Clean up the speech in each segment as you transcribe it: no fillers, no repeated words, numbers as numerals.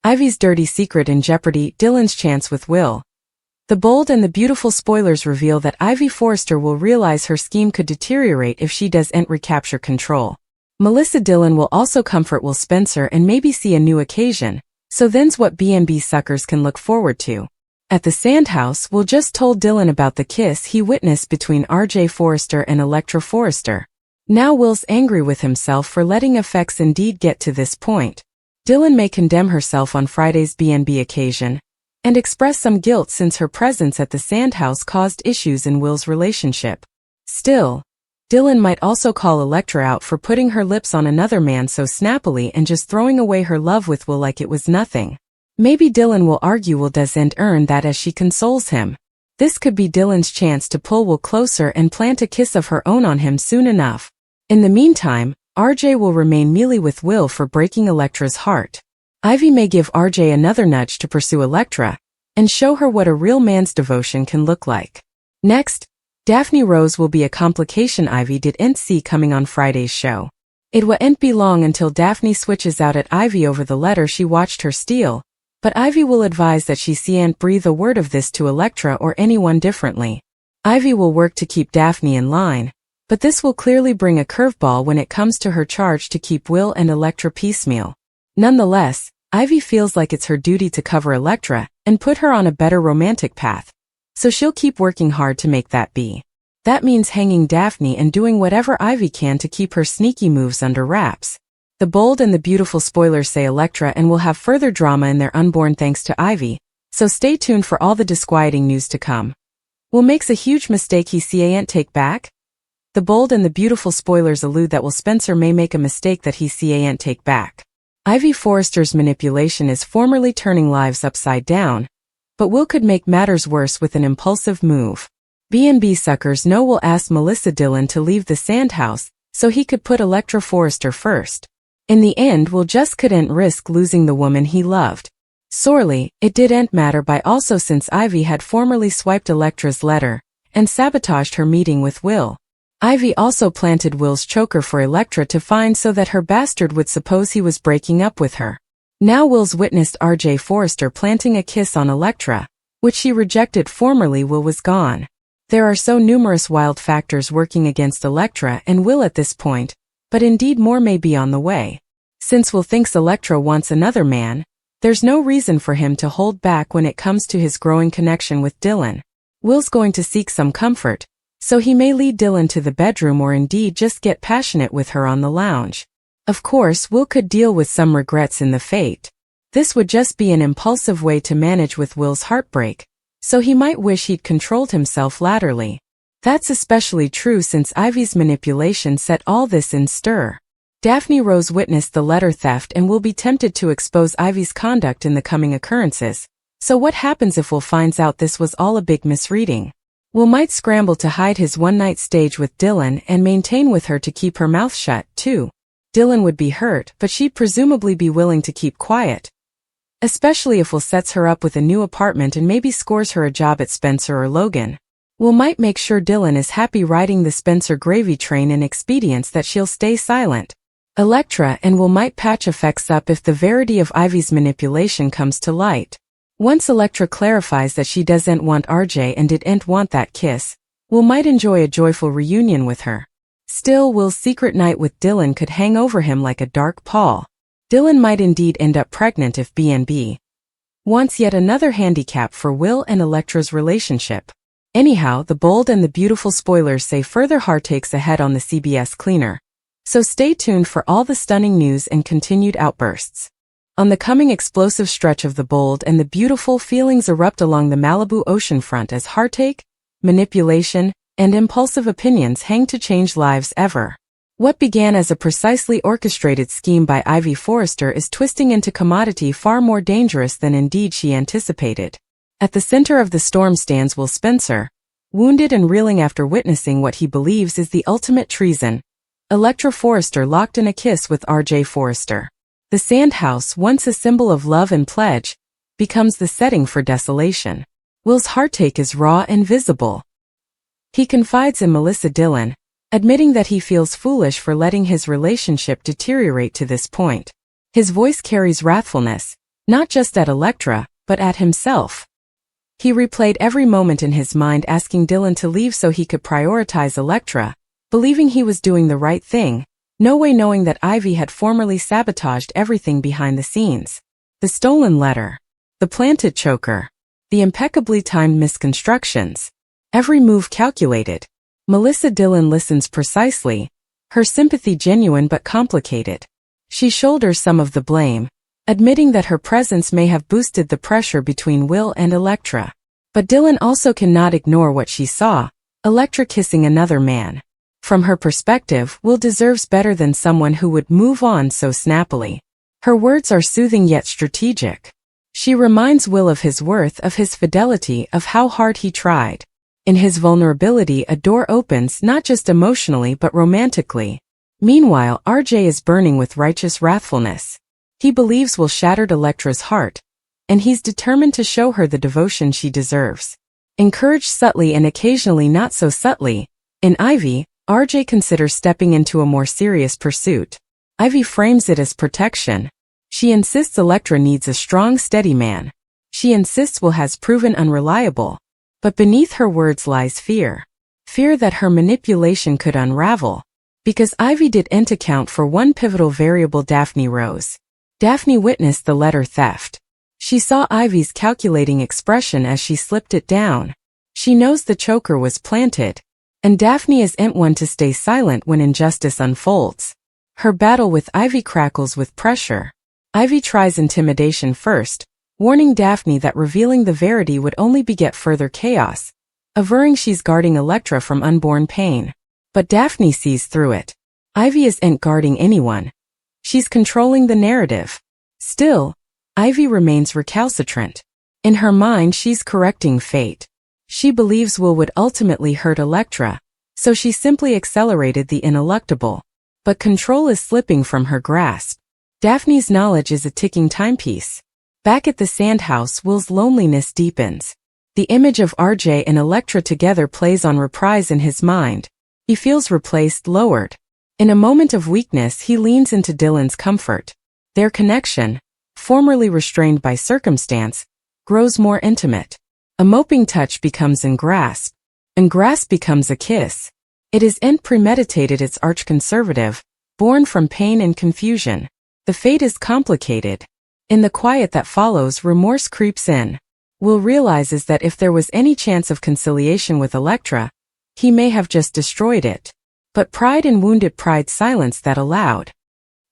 Ivy's dirty secret in jeopardy, Dylan's chance with Will. The bold and the beautiful spoilers reveal that Ivy Forrester will realize her scheme could deteriorate if she doesn't recapture control. Melissa Dillon will also comfort Will Spencer and maybe see a new occasion, so then's what B&B suckers can look forward to. At the Sandhouse, Will just told Dylan about the kiss he witnessed between RJ Forrester and Electra Forrester. Now Will's angry with himself for letting effects indeed get to this point. Dylan may condemn herself on Friday's B&B occasion, and express some guilt since her presence at the Sandhouse caused issues in Will's relationship. Still, Dylan might also call Electra out for putting her lips on another man so snappily and just throwing away her love with Will like it was nothing. Maybe Dylan will argue Will doesn't earn that as she consoles him. This could be Dylan's chance to pull Will closer and plant a kiss of her own on him soon enough. In the meantime, RJ will remain mealy with Will for breaking Electra's heart. Ivy may give RJ another nudge to pursue Electra, and show her what a real man's devotion can look like. Next, Daphne Rose will be a complication Ivy didn't see coming on Friday's show. It won't be long until Daphne switches out at Ivy over the letter she watched her steal, but Ivy will advise that she can't breathe a word of this to Electra or anyone differently. Ivy will work to keep Daphne in line, but this will clearly bring a curveball when it comes to her charge to keep Will and Electra piecemeal. Nonetheless, Ivy feels like it's her duty to cover Electra and put her on a better romantic path, so she'll keep working hard to make that be. That means hanging Daphne and doing whatever Ivy can to keep her sneaky moves under wraps. The bold and the beautiful spoilers say Electra and will have further drama in their unborn thanks to Ivy, so stay tuned for all the disquieting news to come. Will makes a huge mistake he can't take back? The bold and the beautiful spoilers allude that Will Spencer may make a mistake that he can't take back. Ivy Forrester's manipulation is formerly turning lives upside down, but Will could make matters worse with an impulsive move. B&B suckers know Will asked Melissa Dillon to leave the Sandhouse so he could put Electra Forrester first. In the end, Will just couldn't risk losing the woman he loved. Sorely, it didn't matter by also since Ivy had formerly swiped Electra's letter and sabotaged her meeting with Will. Ivy also planted Will's choker for Electra to find so that her bastard would suppose he was breaking up with her. Now Will's witnessed RJ Forrester planting a kiss on Electra, which she rejected formerly. Will was gone. There are so numerous wild factors working against Electra and Will at this point, but indeed more may be on the way. Since Will thinks Electra wants another man, there's no reason for him to hold back when it comes to his growing connection with Dylan. Will's going to seek some comfort, so he may lead Dylan to the bedroom or indeed just get passionate with her on the lounge. Of course, Will could deal with some regrets in the fate. This would just be an impulsive way to manage with Will's heartbreak, so he might wish he'd controlled himself latterly. That's especially true since Ivy's manipulation set all this in stir. Daphne Rose witnessed the letter theft and will be tempted to expose Ivy's conduct in the coming occurrences. So what happens if Will finds out this was all a big misreading? Will might scramble to hide his one-night stage with Dylan and maintain with her to keep her mouth shut, too. Dylan would be hurt, but she'd presumably be willing to keep quiet. Especially if Will sets her up with a new apartment and maybe scores her a job at Spencer or Logan. Will might make sure Dylan is happy riding the Spencer gravy train in expedience that she'll stay silent. Electra and Will might patch effects up if the verity of Ivy's manipulation comes to light. Once Electra clarifies that she doesn't want RJ and didn't want that kiss, Will might enjoy a joyful reunion with her. Still, Will's secret night with Dylan could hang over him like a dark pall. Dylan might indeed end up pregnant if B&B wants yet another handicap for Will and Electra's relationship. Anyhow, the bold and the beautiful spoilers say further heartaches ahead on the CBS cleaner. So stay tuned for all the stunning news and continued outbursts. On the coming explosive stretch of the bold and the beautiful, feelings erupt along the Malibu oceanfront as heartache, manipulation, and impulsive opinions hang to change lives ever. What began as a precisely orchestrated scheme by Ivy Forrester is twisting into commodity far more dangerous than indeed she anticipated. At the center of the storm stands Will Spencer, wounded and reeling after witnessing what he believes is the ultimate treason. Electra Forrester locked in a kiss with RJ Forrester. The Sandhouse, once a symbol of love and pledge, becomes the setting for desolation. Will's heartache is raw and visible. He confides in Melissa Dillon, admitting that he feels foolish for letting his relationship deteriorate to this point. His voice carries wrathfulness, Not just at Electra, but at himself. He replayed every moment in his mind, asking Dylan to leave so he could prioritize Electra, believing he was doing the right thing, no way knowing that Ivy had formerly sabotaged everything behind the scenes. The stolen letter. The planted choker. The impeccably timed misconstructions. Every move calculated. Melissa Dylan listens precisely, her sympathy genuine but complicated. She shoulders some of the blame, admitting that her presence may have boosted the pressure between Will and Electra. But Dylan also cannot ignore what she saw, Electra kissing another man. From her perspective, Will deserves better than someone who would move on so snappily. Her words are soothing yet strategic. She reminds Will of his worth, of his fidelity, of how hard he tried. In his vulnerability, a door opens not just emotionally but romantically. Meanwhile, RJ is burning with righteous wrathfulness. He believes Will shattered Electra's heart, and he's determined to show her the devotion she deserves. Encouraged subtly and occasionally not so subtly, in Ivy, RJ considers stepping into a more serious pursuit. Ivy frames it as protection. She insists Electra needs a strong, steady man. She insists Will has proven unreliable. But beneath her words lies fear. Fear that her manipulation could unravel. Because Ivy didn't account for one pivotal variable: Daphne Rose. Daphne witnessed the letter theft. She saw Ivy's calculating expression as she slipped it down. She knows the choker was planted. And Daphne isn't one to stay silent when injustice unfolds. Her battle with Ivy crackles with pressure. Ivy tries intimidation first, warning Daphne that revealing the verity would only beget further chaos, averring she's guarding Electra from unborn pain. But Daphne sees through it. Ivy isn't guarding anyone. She's controlling the narrative. Still, Ivy remains recalcitrant. In her mind, she's correcting fate. She believes Will would ultimately hurt Electra, so she simply accelerated the ineluctable. But control is slipping from her grasp. Daphne's knowledge is a ticking timepiece. Back at the sandhouse, Will's loneliness deepens. The image of RJ and Electra together plays on reprise in his mind. He feels replaced, lowered. In a moment of weakness, he leans into Dylan's comfort. Their connection, formerly restrained by circumstance, grows more intimate. A moping touch becomes an grasp, and grasp becomes a kiss. It isn't premeditated, it's arch-conservative, born from pain and confusion. The fate is complicated. In the quiet that follows, remorse creeps in. Will realizes that if there was any chance of conciliation with Electra, he may have just destroyed it. But pride and wounded pride silence that aloud.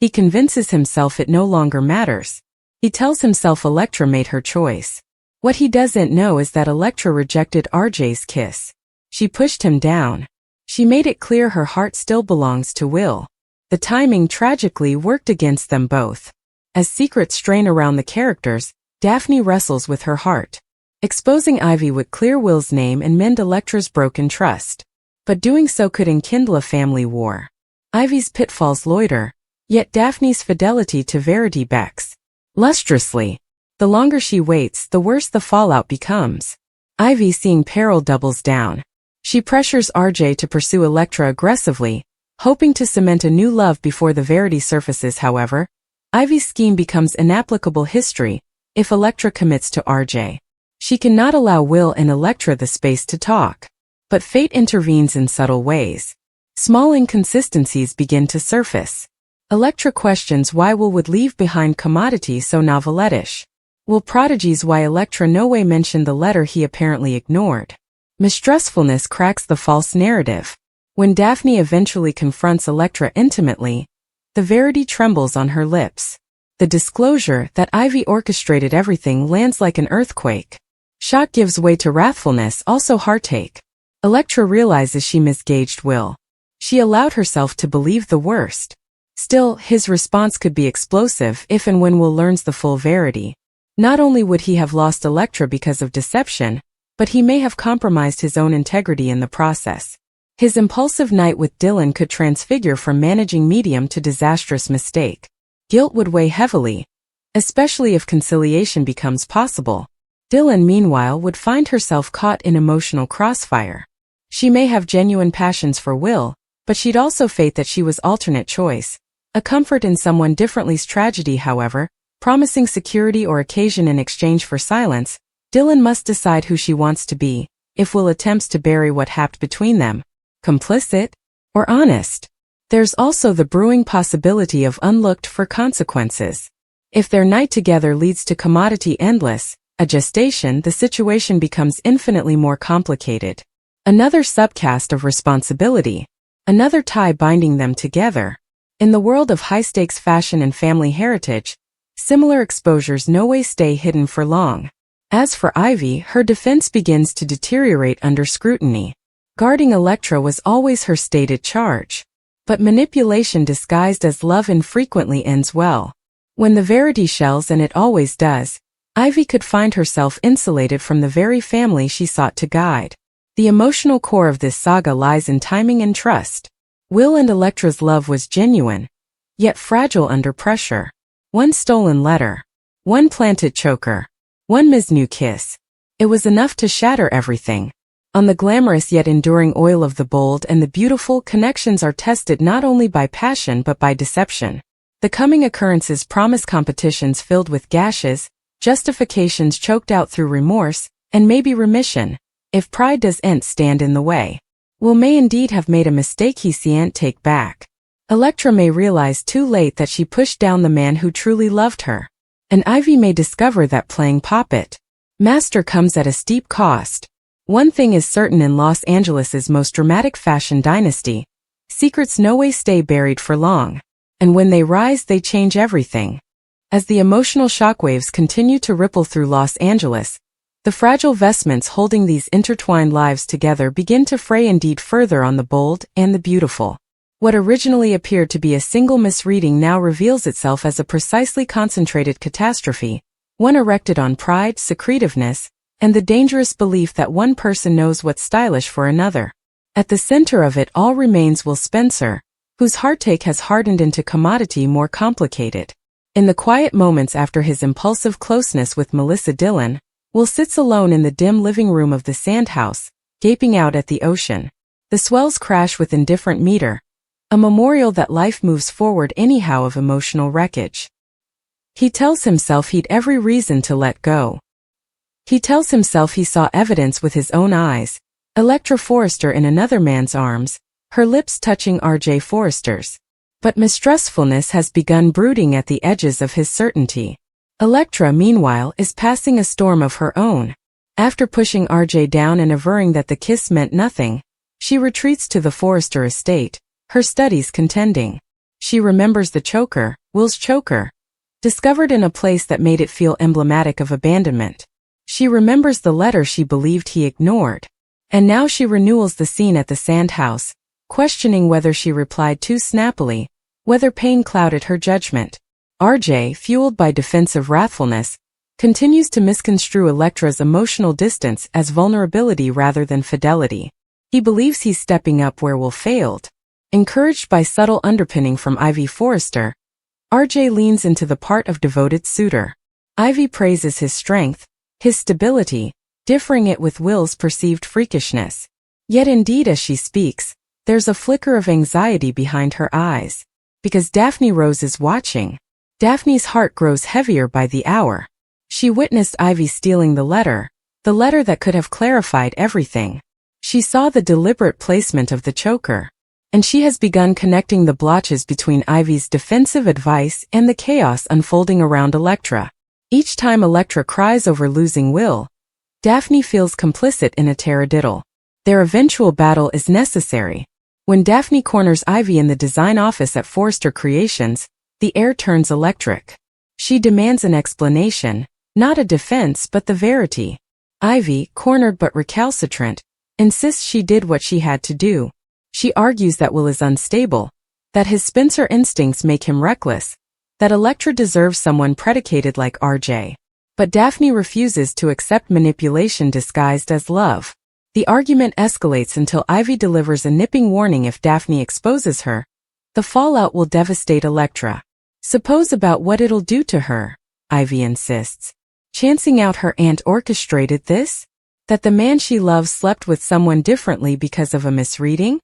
He convinces himself it no longer matters. He tells himself Electra made her choice. What he doesn't know is that Electra rejected RJ's kiss. She pushed him down. She made it clear her heart still belongs to Will. The timing tragically worked against them both. As secrets strain around the characters, Daphne wrestles with her heart. Exposing Ivy would clear Will's name and mend Electra's broken trust. But doing so could enkindle a family war. Ivy's pitfalls loiter, yet Daphne's fidelity to verity becks lustrously. The longer she waits, the worse the fallout becomes. Ivy, seeing peril, doubles down. She pressures RJ to pursue Electra aggressively, hoping to cement a new love before the verity surfaces. However, Ivy's scheme becomes inapplicable history if Electra commits to RJ. She cannot allow Will and Electra the space to talk. But fate intervenes in subtle ways. Small inconsistencies begin to surface. Electra questions why Will would leave behind commodity so novelette-ish. Will prodigies why Electra no way mentioned the letter he apparently ignored. Mistrustfulness cracks the false narrative. When Daphne eventually confronts Electra intimately, the verity trembles on her lips. The disclosure that Ivy orchestrated everything lands like an earthquake. Shock gives way to wrathfulness, also heartache. Electra realizes she misgauged Will. She allowed herself to believe the worst. Still, his response could be explosive if and when Will learns the full verity. Not only would he have lost Electra because of deception, but he may have compromised his own integrity in the process. His impulsive night with Dylan could transfigure from managing medium to disastrous mistake. Guilt would weigh heavily, especially if conciliation becomes possible. Dylan, meanwhile, would find herself caught in emotional crossfire. She may have genuine passions for Will, but she'd also fate that she was alternate choice. A comfort in someone differently's tragedy, however, promising security or occasion in exchange for silence, Dylan must decide who she wants to be, if Will attempts to bury what happened between them, complicit or honest. There's also the brewing possibility of unlooked-for consequences. If their night together leads to commodity endless, a gestation, the situation becomes infinitely more complicated. Another subcast of responsibility, another tie binding them together. In the world of high-stakes fashion and family heritage, similar exposures no way stay hidden for long. As for Ivy, her defense begins to deteriorate under scrutiny. Guarding Electra was always her stated charge. But manipulation disguised as love infrequently ends well. When the verity shells, and it always does, Ivy could find herself insulated from the very family she sought to guide. The emotional core of this saga lies in timing and trust. Will and Electra's love was genuine, yet fragile under pressure. One stolen letter, one planted choker, one misnue kiss. It was enough to shatter everything. On the glamorous yet enduring oil of the bold and the beautiful, connections are tested not only by passion but by deception. The coming occurrences promise competitions filled with gashes, justifications choked out through remorse, and maybe remission, if pride doesn't stand in the way. Will may indeed have made a mistake he can't take back. Electra may realize too late that she pushed down the man who truly loved her. And Ivy may discover that playing puppet master comes at a steep cost. One thing is certain in Los Angeles' most dramatic fashion dynasty, secrets no way stay buried for long. And when they rise, they change everything. As the emotional shockwaves continue to ripple through Los Angeles, the fragile vestments holding these intertwined lives together begin to fray indeed further on the bold and the beautiful. What originally appeared to be a single misreading now reveals itself as a precisely concentrated catastrophe, one erected on pride, secretiveness, and the dangerous belief that one person knows what's stylish for another. At the center of it all remains Will Spencer, whose heartache has hardened into commodity more complicated. In the quiet moments after his impulsive closeness with Melissa Dillon, Will sits alone in the dim living room of the Sandhouse, gaping out at the ocean. The swells crash with indifferent meter, a memorial that life moves forward anyhow of emotional wreckage. He tells himself he'd every reason to let go. He tells himself he saw evidence with his own eyes, Electra Forrester in another man's arms, her lips touching R.J. Forrester's. But mistrustfulness has begun brooding at the edges of his certainty. Electra, meanwhile, is passing a storm of her own. After pushing R.J. down and averring that the kiss meant nothing, she retreats to the Forrester estate, her studies contending. She remembers the choker, Will's choker, discovered in a place that made it feel emblematic of abandonment. She remembers the letter she believed he ignored. And now she renewals the scene at the Sandhouse, questioning whether she replied too snappily, whether pain clouded her judgment. R.J., fueled by defensive wrathfulness, continues to misconstrue Electra's emotional distance as vulnerability rather than fidelity. He believes he's stepping up where Will failed. Encouraged by subtle underpinning from Ivy Forrester, R.J. leans into the part of devoted suitor. Ivy praises his strength, his stability, differing it with Will's perceived freakishness. Yet indeed as she speaks, there's a flicker of anxiety behind her eyes. Because Daphne Rose is watching. Daphne's heart grows heavier by the hour. She witnessed Ivy stealing the letter that could have clarified everything. She saw the deliberate placement of the choker. And she has begun connecting the blotches between Ivy's defensive advice and the chaos unfolding around Electra. Each time Electra cries over losing Will, Daphne feels complicit in a taradiddle. Their eventual battle is necessary. When Daphne corners Ivy in the design office at Forrester Creations, the air turns electric. She demands an explanation, not a defense but the verity. Ivy, cornered but recalcitrant, insists she did what she had to do. She argues that Will is unstable, that his Spencer instincts make him reckless, that Electra deserves someone predicated like R.J. But Daphne refuses to accept manipulation disguised as love. The argument escalates until Ivy delivers a nipping warning: if Daphne exposes her, the fallout will devastate Electra. Suppose about what it'll do to her, Ivy insists. Chancing out her aunt orchestrated this? That the man she loves slept with someone differently because of a misreading?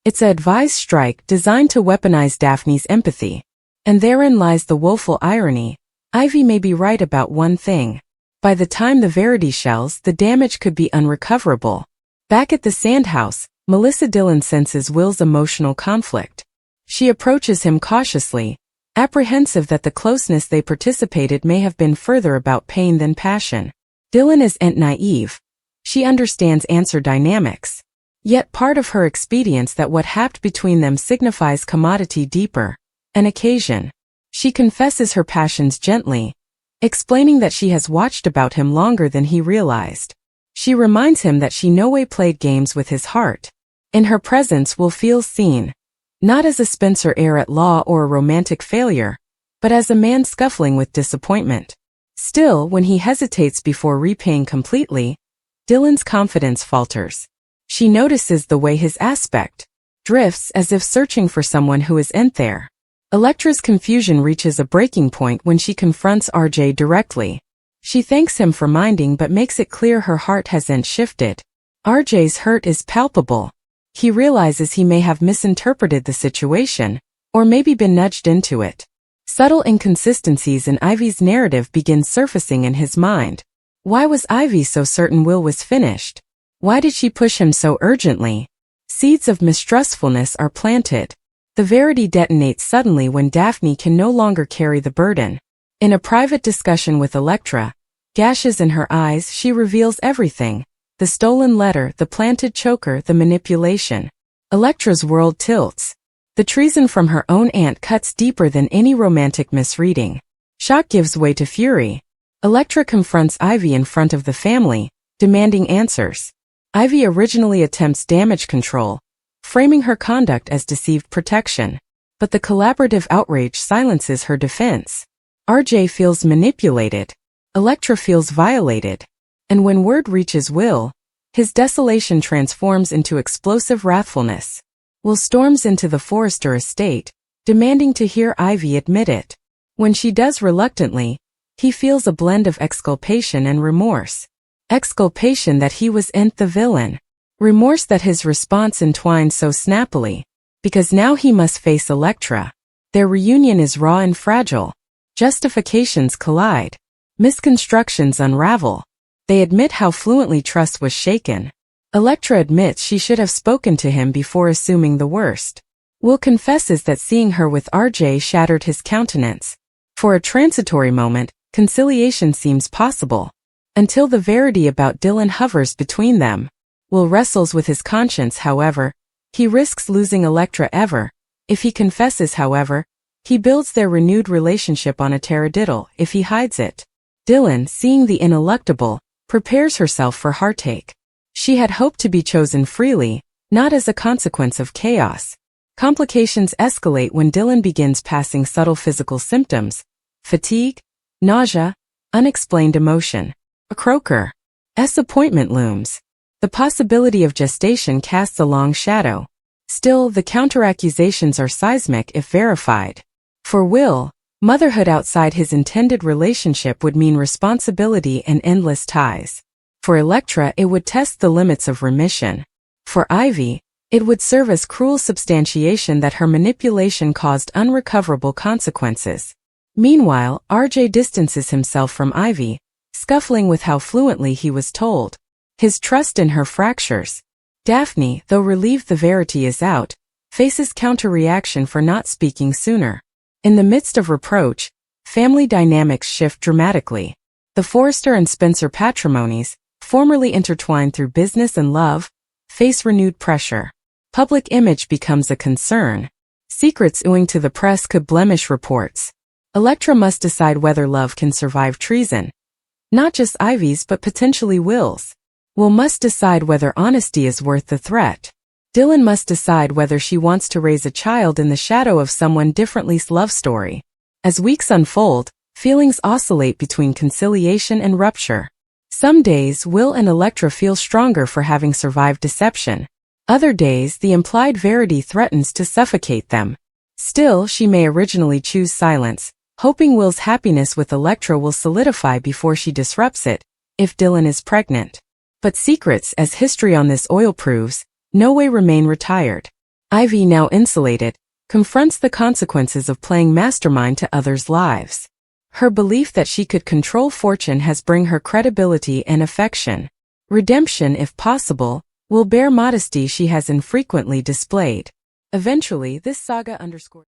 It's a advised strike designed to weaponize Daphne's empathy. And therein lies the woeful irony. Ivy may be right about one thing. By the time the Verity shells, the damage could be unrecoverable. Back at the sandhouse, Melissa Dillon senses Will's emotional conflict. She approaches him cautiously, apprehensive that the closeness they participated may have been further about pain than passion. Dillon isn't naive. She understands answer dynamics. Yet part of her expedience that what happened between them signifies commodity deeper, an occasion. She confesses her passions gently, explaining that she has watched about him longer than he realized. She reminds him that she no way played games with his heart. In her presence Will feels seen, not as a Spencer heir at law or a romantic failure, but as a man scuffling with disappointment. Still, when he hesitates before repaying completely, Dillon's confidence falters. She notices the way his aspect drifts as if searching for someone who isn't there. Electra's confusion reaches a breaking point when she confronts RJ directly. She thanks him for minding but makes it clear her heart hasn't shifted. RJ's hurt is palpable. He realizes he may have misinterpreted the situation, or maybe been nudged into it. Subtle inconsistencies in Ivy's narrative begin surfacing in his mind. Why was Ivy so certain Will was finished? Why did she push him so urgently? Seeds of mistrustfulness are planted. The Verity detonates suddenly when Daphne can no longer carry the burden. In a private discussion with Electra, gashes in her eyes, she reveals everything. The stolen letter, the planted choker, the manipulation. Electra's world tilts. The treason from her own aunt cuts deeper than any romantic misreading. Shock gives way to fury. Electra confronts Ivy in front of the family, demanding answers. Ivy originally attempts damage control, framing her conduct as deceived protection. But the collaborative outrage silences her defense. RJ feels manipulated. Electra feels violated. And when word reaches Will, his desolation transforms into explosive wrathfulness. Will storms into the Forrester estate, demanding to hear Ivy admit it. When she does reluctantly, he feels a blend of exculpation and remorse. Exculpation that he wasn't the villain. Remorse that his response entwined so snappily. Because now he must face Electra. Their reunion is raw and fragile. Justifications collide. Misconstructions unravel. They admit how fluently trust was shaken. Electra admits she should have spoken to him before assuming the worst. Will confesses that seeing her with RJ shattered his countenance. For a transitory moment, conciliation seems possible. Until the Verity about Dillon hovers between them. Will wrestles with his conscience, however. He risks losing Electra ever. If he confesses, however, he builds their renewed relationship on a taradiddle if he hides it. Dillon, seeing the ineluctable, prepares herself for heartache. She had hoped to be chosen freely, not as a consequence of chaos. Complications escalate when Dillon begins passing subtle physical symptoms: fatigue, nausea, unexplained emotion. A croaker. Appointment looms. The possibility of gestation casts a long shadow. Still, the counteraccusations are seismic if verified. For Will, motherhood outside his intended relationship would mean responsibility and endless ties. For Electra, it would test the limits of remission. For Ivy, it would serve as cruel substantiation that her manipulation caused unrecoverable consequences. Meanwhile, RJ distances himself from Ivy, scuffling with how fluently he was told. His trust in her fractures. Daphne, though relieved the Verity is out, faces counter-reaction for not speaking sooner. In the midst of reproach, family dynamics shift dramatically. The Forrester and Spencer patrimonies, formerly intertwined through business and love, face renewed pressure. Public image becomes a concern. Secrets oohing to the press could blemish reports. Electra must decide whether love can survive treason. Not just Ivy's but potentially Will's. Will must decide whether honesty is worth the threat. Dillon must decide whether she wants to raise a child in the shadow of someone differently's love story. As weeks unfold, feelings oscillate between conciliation and rupture. Some days Will and Electra feel stronger for having survived deception. Other days the implied Verity threatens to suffocate them. Still, she may originally choose silence, hoping Will's happiness with Electra will solidify before she disrupts it, if Dillon is pregnant. But secrets, as history on this oil proves, no way remain retired. Ivy, now insulated, confronts the consequences of playing mastermind to others' lives. Her belief that she could control fortune has bring her credibility and affection. Redemption, if possible, will bear modesty she has infrequently displayed. Eventually, this saga underscores